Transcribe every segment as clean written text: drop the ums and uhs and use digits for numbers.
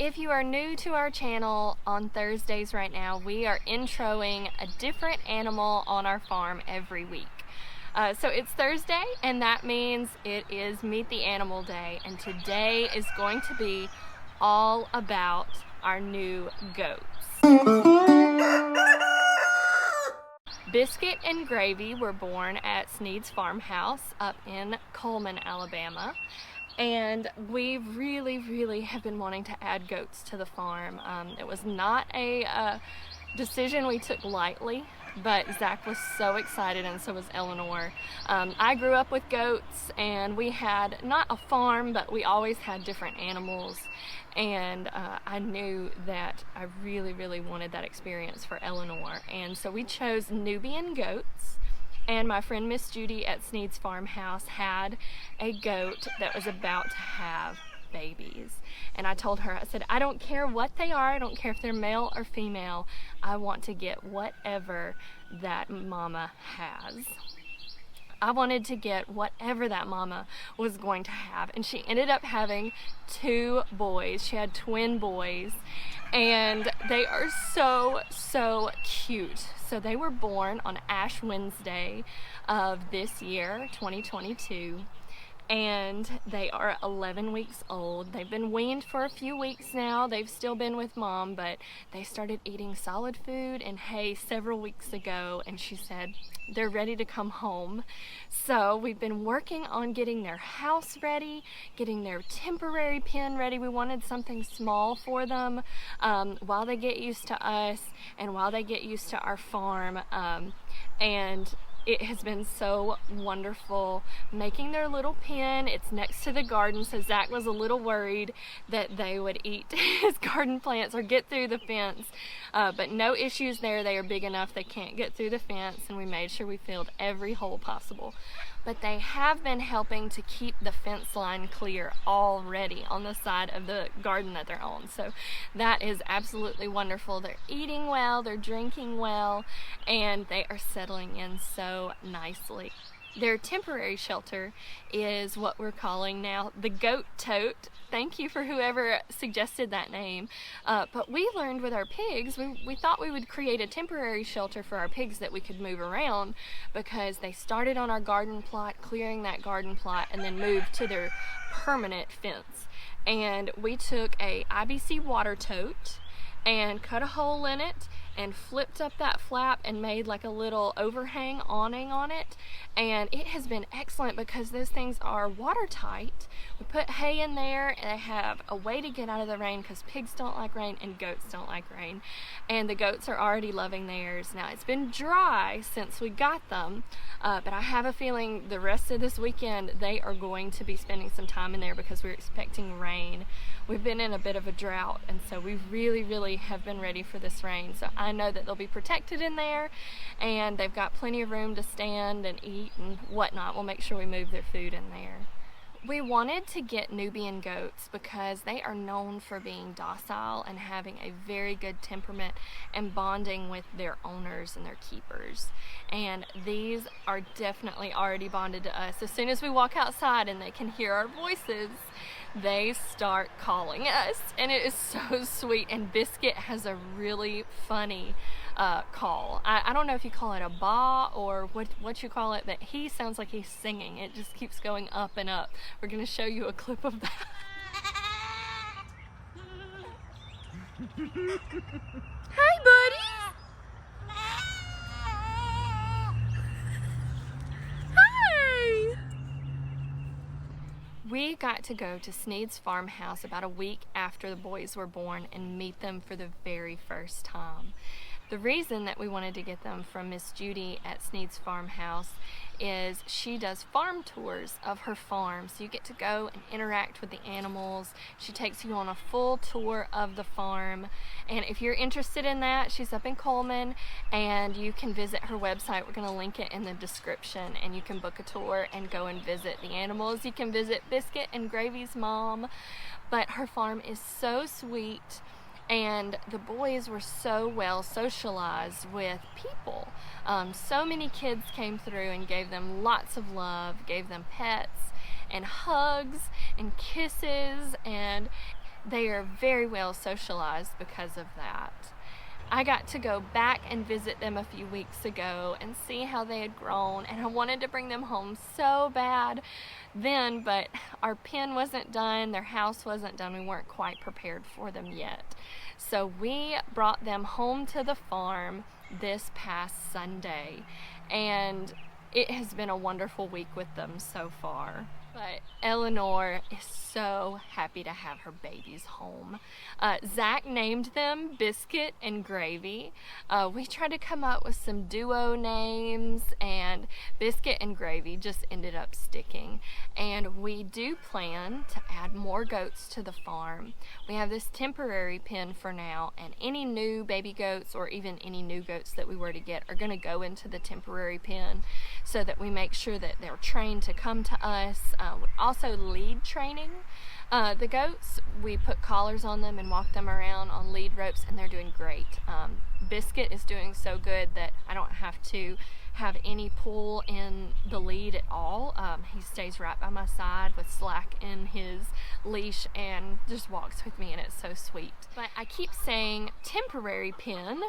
If you are new to our channel, on Thursdays right now, we are introing a different animal on our farm every week. So it's Thursday, and that means it is Meet the Animal Day, and today is going to be all about our new goats. Biscuit and Gravy were born at Snead's Farmhouse up in Coleman, Alabama. And we really have been wanting to add goats to the farm. It was not a decision we took lightly, but Zach was so excited, and so was Eleanor. I grew up with goats, and we had not a farm, but we always had different animals. And I knew that I really wanted that experience for Eleanor. And so we chose Nubian goats. And my friend Miss Judy at Snead's Farmhouse had a goat that was about to have babies. And I told her, I said, I don't care what they are, I don't care if they're male or female, I want to get whatever that mama has. I wanted to get whatever that mama was going to have. And she ended up having 2 boys. She had twin boys. And they are so cute. So they were born on Ash Wednesday of this year, 2022. And they are 11 weeks old. They've been weaned for a few weeks now. They've still been with mom, but they started eating solid food and hay several weeks ago, and she said they're ready to come home. So we've been working on getting their house ready, getting their temporary pen ready. We wanted something small for them while they get used to us and while they get used to our farm. And it has been so wonderful making their little pen. It's next to the garden, so Zach was a little worried that they would eat his garden plants or get through the fence, but no issues there. They are big enough they can't get through the fence, and we made sure we filled every hole possible. But they have been helping to keep the fence line clear already on the side of the garden that they're on. So that is absolutely wonderful. They're eating well, they're drinking well, and they are settling in so nicely. Their temporary shelter is what we're calling now the goat tote. Thank you for whoever suggested that name. But we learned with our pigs, we thought we would create a temporary shelter for our pigs that we could move around, because they started on our garden plot, clearing that garden plot, and then moved to their permanent fence. And we took a IBC water tote and cut a hole in it and flipped up that flap and made like a little overhang awning on it, and it has been excellent because those things are watertight. We put hay in there, and they have a way to get out of the rain because pigs don't like rain and goats don't like rain, and the goats are already loving theirs. Now it's been dry since we got them, but I have a feeling the rest of this weekend they are going to be spending some time in there because we're expecting rain. We've been in a bit of a drought, and so we really have been ready for this rain. So I know that they'll be protected in there, and they've got plenty of room to stand and eat and whatnot. We'll make sure we move their food in there. We wanted to get Nubian goats because they are known for being docile and having a very good temperament and bonding with their owners and their keepers. And these are definitely already bonded to us. As soon as we walk outside and they can hear our voices, they start calling us, and it is so sweet. And Biscuit has a really funny call. I don't know if you call it a ba or what you call it, but he sounds like he's singing. It just keeps going up and up. We're going to show you a clip of that. Hi, buddy. Hi. We got to go to Snead's Farmhouse about a week after the boys were born and meet them for the very first time. The reason that we wanted to get them from Miss Judy at Snead's Farmhouse is she does farm tours of her farm. So you get to go and interact with the animals. She takes you on a full tour of the farm. And if you're interested in that, she's up in Coleman, and you can visit her website. We're going to link it in the description, and you can book a tour and go and visit the animals. You can visit Biscuit and Gravy's mom. But her farm is so sweet. And the boys were so well socialized with people. So many kids came through and gave them lots of love, gave them pets and hugs and kisses, and they are very well socialized because of that. I got to go back and visit them a few weeks ago and see how they had grown, and I wanted to bring them home so bad then, but our pen wasn't done, their house wasn't done, we weren't quite prepared for them yet. So we brought them home to the farm this past Sunday, and it has been a wonderful week with them so far. But Eleanor is so happy to have her babies home. Zach named them Biscuit and Gravy. We tried to come up with some duo names, and Biscuit and Gravy just ended up sticking. And we do plan to add more goats to the farm. We have this temporary pen for now, and any new baby goats or even any new goats that we were to get are going to go into the temporary pen so that we make sure that they're trained to come to us. We also lead training the goats. We put collars on them and walk them around on lead ropes, and they're doing great. Biscuit is doing so good that I don't have to have any pull in the lead at all. He stays right by my side with slack in his leash and just walks with me, and it's so sweet. But I keep saying temporary pen,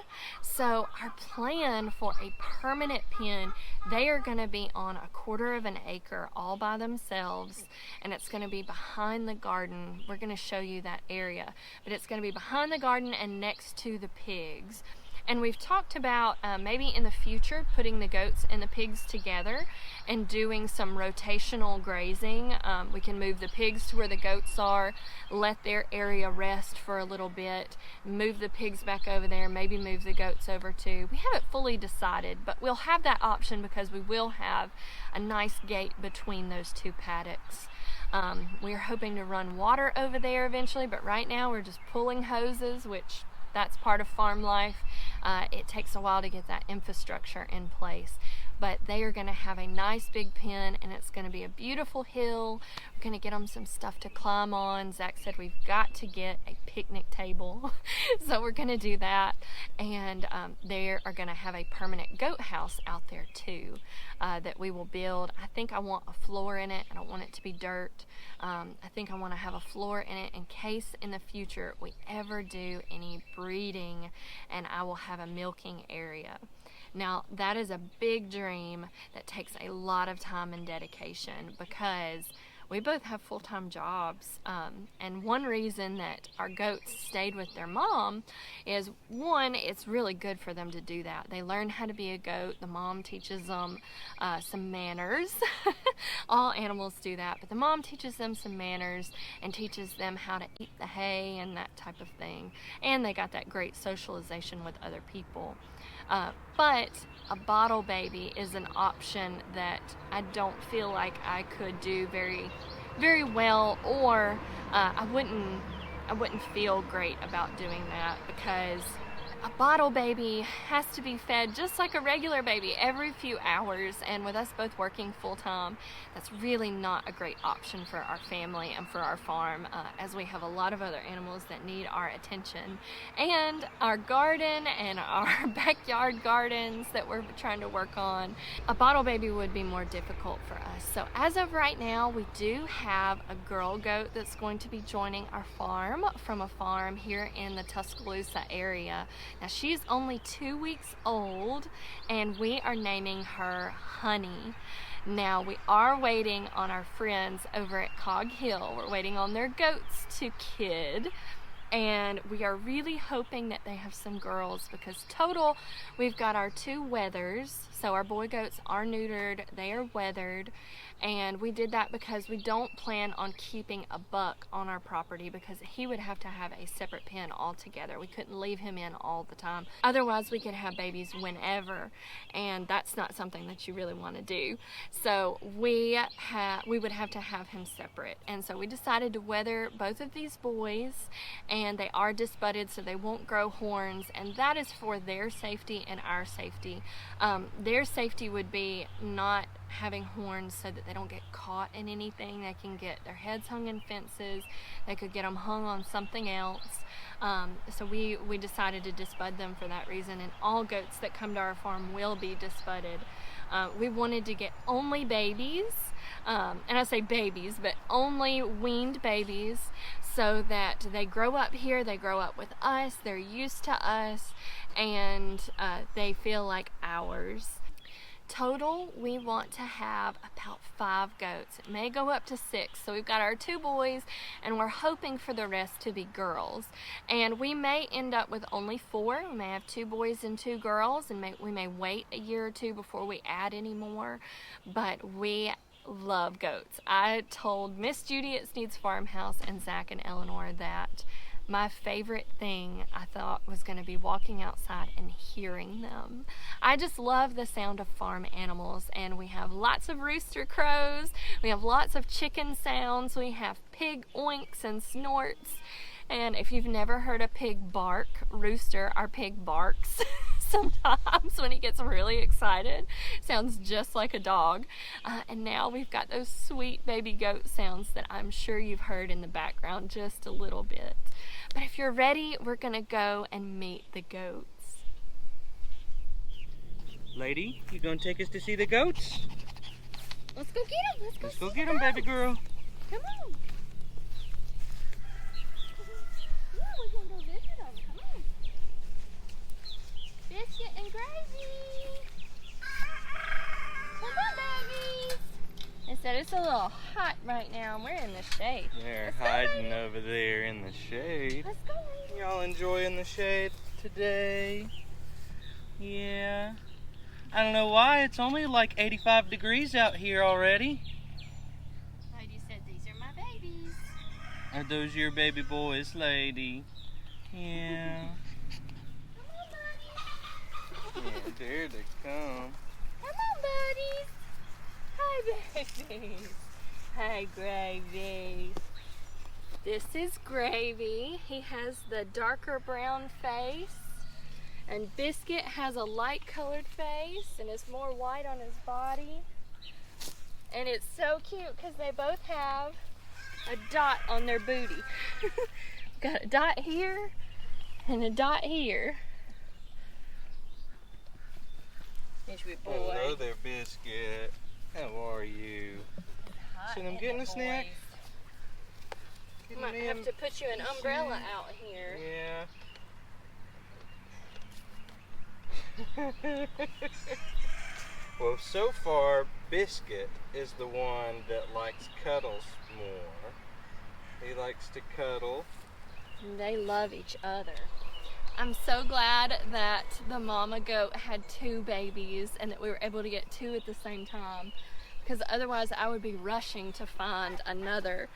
so our plan for a permanent pen, they are going to be on 1/4 of an acre all by themselves, and it's going to be behind the garden. We're going to show you that area, but it's going to be behind the garden and next to the pigs. And we've talked about maybe in the future putting the goats and the pigs together and doing some rotational grazing. We can move the pigs to where the goats are, let their area rest for a little bit, move the pigs back over there, maybe move the goats over too. We haven't fully decided, but we'll have that option because we will have a nice gate between those two paddocks. We're hoping to run water over there eventually, but right now we're just pulling hoses, which that's part of farm life. It takes a while to get that infrastructure in place, but they are going to have a nice big pen, and it's going to be a beautiful hill. We're going to get them some stuff to climb on. Zach said we've got to get a picnic table so we're going to do that, and they are going to have a permanent goat house out there too that we will build. I think I want a floor in it. I don't want it to be dirt. I think I want to have a floor in it in case in the future we ever do any breeding and I will have a milking area. Now, that is a big dream that takes a lot of time and dedication because we both have full-time jobs, and one reason that our goats stayed with their mom is, one, it's really good for them to do that. They learn how to be a goat. The mom teaches them some manners. All animals do that, but the mom teaches them some manners and teaches them how to eat the hay and that type of thing, and they got that great socialization with other people. But a bottle baby is an option that I don't feel like I could do very well, or I wouldn't feel great about doing that because a bottle baby has to be fed just like a regular baby every few hours, and with us both working full-time, that's really not a great option for our family and for our farm, as we have a lot of other animals that need our attention, and our garden and our backyard gardens that we're trying to work on. A bottle baby would be more difficult for us. So as of right now, we do have a girl goat that's going to be joining our farm from a farm here in the Tuscaloosa area. Now, she's only 2 weeks old, and we are naming her Honey. Now, we are waiting on our friends over at Cog Hill. We're waiting on their goats to kid, and we are really hoping that they have some girls because total, we've got our 2 wethers. So our boy goats are neutered, they are weathered, and we did that because we don't plan on keeping a buck on our property because he would have to have a separate pen altogether. We couldn't leave him in all the time. Otherwise, we could have babies whenever, and that's not something that you really want to do. So we would have to have him separate, and so we decided to wether both of these boys, and they are disbudded so they won't grow horns, and that is for their safety and our safety. Their safety would be not having horns so that they don't get caught in anything. They can get their heads hung in fences. They could get them hung on something else. So we decided to disbud them for that reason, and all goats that come to our farm will be disbudded. We wanted to get only babies, and I say babies, but only weaned babies, so that they grow up here, they grow up with us, they're used to us, and they feel like ours. Total, we want to have about 5 goats. It may go up to 6. So we've got our 2 boys, and we're hoping for the rest to be girls. And we may end up with only 4. We may have 2 boys and 2 girls, and we may wait a year or 2 before we add any more. But we love goats. I told Miss Judy at Snead's Farmhouse and Zach and Eleanor that my favorite thing I thought was going to be walking outside and hearing them. I just love the sound of farm animals, and we have lots of rooster crows, we have lots of chicken sounds, we have pig oinks and snorts, and if you've never heard a pig bark, Rooster, our pig barks sometimes when he gets really excited. Sounds just like a dog. And now we've got those sweet baby goat sounds that I'm sure you've heard in the background just a little bit. But if you're ready, we're gonna go and meet the goats. Lady, you gonna take us to see the goats? Let's go get them. Let's go get them, baby girl. Come on. Yeah, we're gonna go visit them. Come on. Biscuit and Gravy. Come on, babies. They said it's a little hot right now, and we're in the shade. They're hiding over there in the shade. Let's go, lady. Y'all enjoying the shade today? Yeah. I don't know why, it's only like 85 degrees out here already. Lady said these are my babies. Are those your baby boys, lady? Yeah. Come on, buddies. Yeah, there they come. Come on, buddies. Hi, babies. Hi, Gravy. This is Gravy. He has the darker brown face. And Biscuit has a light colored face and is more white on his body. And it's so cute because they both have a dot on their booty. Got a dot here and a dot here. Here's your boy. Hello there, Biscuit. How are you? See them getting a snack? Might have to put you an umbrella out here. Yeah. Well, so far, Biscuit is the one that likes cuddles more. He likes to cuddle. They love each other. I'm so glad that the mama goat had 2 babies and that we were able to get 2 at the same time, because otherwise I would be rushing to find another.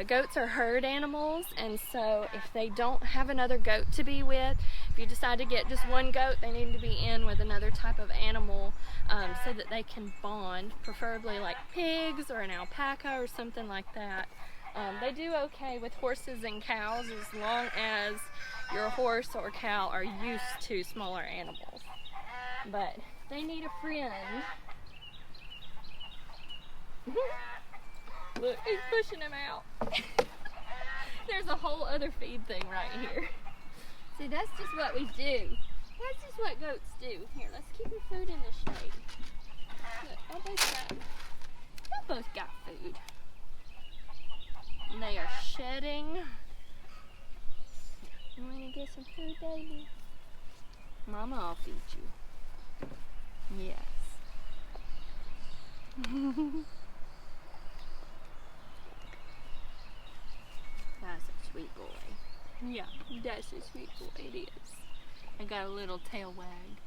Goats are herd animals, and so if they don't have another goat to be with, if you decide to get just one goat, they need to be in with another type of animal so that they can bond, preferably like pigs or an alpaca or something like that. They do okay with horses and cows as long as your horse or cow are used to smaller animals. But they need a friend. Look, he's pushing him out. There's a whole other feed thing right here. See, that's just what we do. That's just what goats do. Here, let's keep your food in the shade. Look, they both got food. And they are shedding. You want to get some food, baby? Mama, I'll feed you. Yes. That's a sweet boy. Yeah, that's a sweet boy, it is. I got a little tail wag.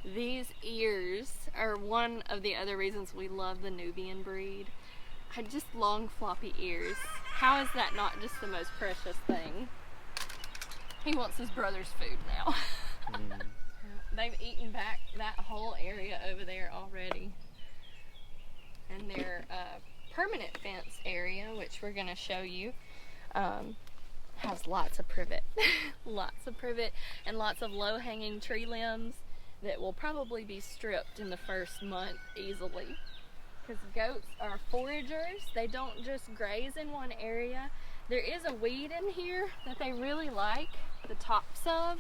These ears are one of the other reasons we love the Nubian breed. I just long floppy ears. How is that not just the most precious thing? He wants his brother's food now. They've eaten back that whole area over there already. And their permanent fence area, which we're going to show you, has lots of privet. Lots of privet and lots of low-hanging tree limbs that will probably be stripped in the first month easily. Because goats are foragers. They don't just graze in one area. There is a weed in here that they really like, the tops of,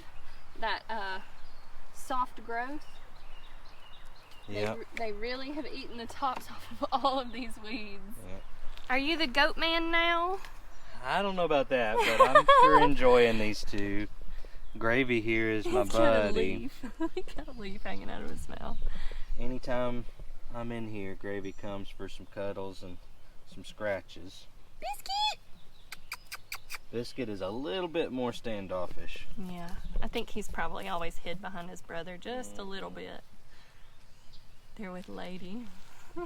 that soft growth. Yep. They really have eaten the tops off of all of these weeds. Yep. Are you the goat man now? I don't know about that, but I'm sure enjoying these two. Gravy here is my He's got a buddy. leaf. He got a leaf hanging out of his mouth. Anytime I'm in here, Gravy comes for some cuddles and some scratches. Biscuit! Biscuit is a little bit more standoffish. Yeah, I think he's probably always hid behind his brother just a little bit. They're with Lady. Hey,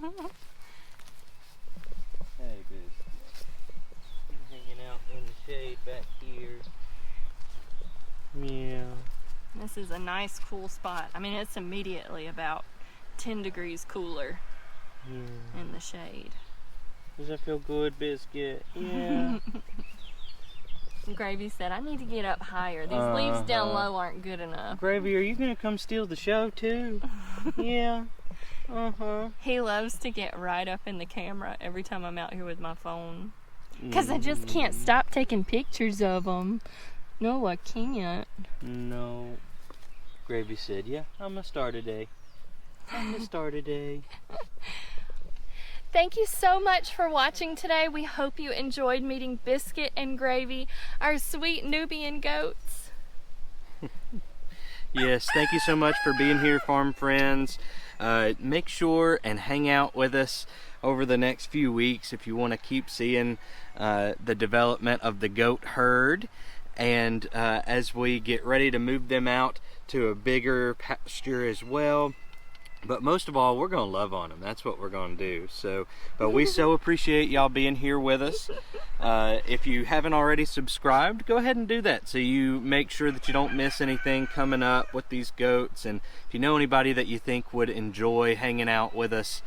Biscuit. You're hanging out in the shade back here. Yeah. This is a nice, cool spot. I mean, it's immediately about 10 degrees cooler in the shade. Does that feel good, Biscuit? Yeah. Gravy said, I need to get up higher. These leaves down low aren't good enough. Gravy, are you going to come steal the show, too? Yeah. He loves to get right up in the camera every time I'm out here with my phone. Because I just can't stop taking pictures of them. No, I can't. No. Gravy said, yeah, I'm a star today. I'm a star today. Thank you so much for watching today. We hope you enjoyed meeting Biscuit and Gravy, our sweet Nubian goats. Yes, thank you so much for being here, farm friends. Make sure and hang out with us over the next few weeks if you want to keep seeing the development of the goat herd. And as we get ready to move them out to a bigger pasture as well. But most of all, we're going to love on them. That's what we're going to do. So, but we so appreciate y'all being here with us. If you haven't already subscribed, go ahead and do that so you make sure that you don't miss anything coming up with these goats. And if you know anybody that you think would enjoy hanging out with us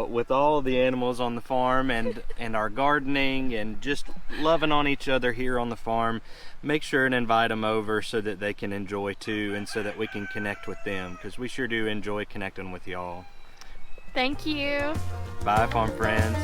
with all the animals on the farm and our gardening and just loving on each other here on the farm, make sure and invite them over so that they can enjoy too, and so that we can connect with them, because we sure do enjoy connecting with y'all. Thank you. Bye, farm friends.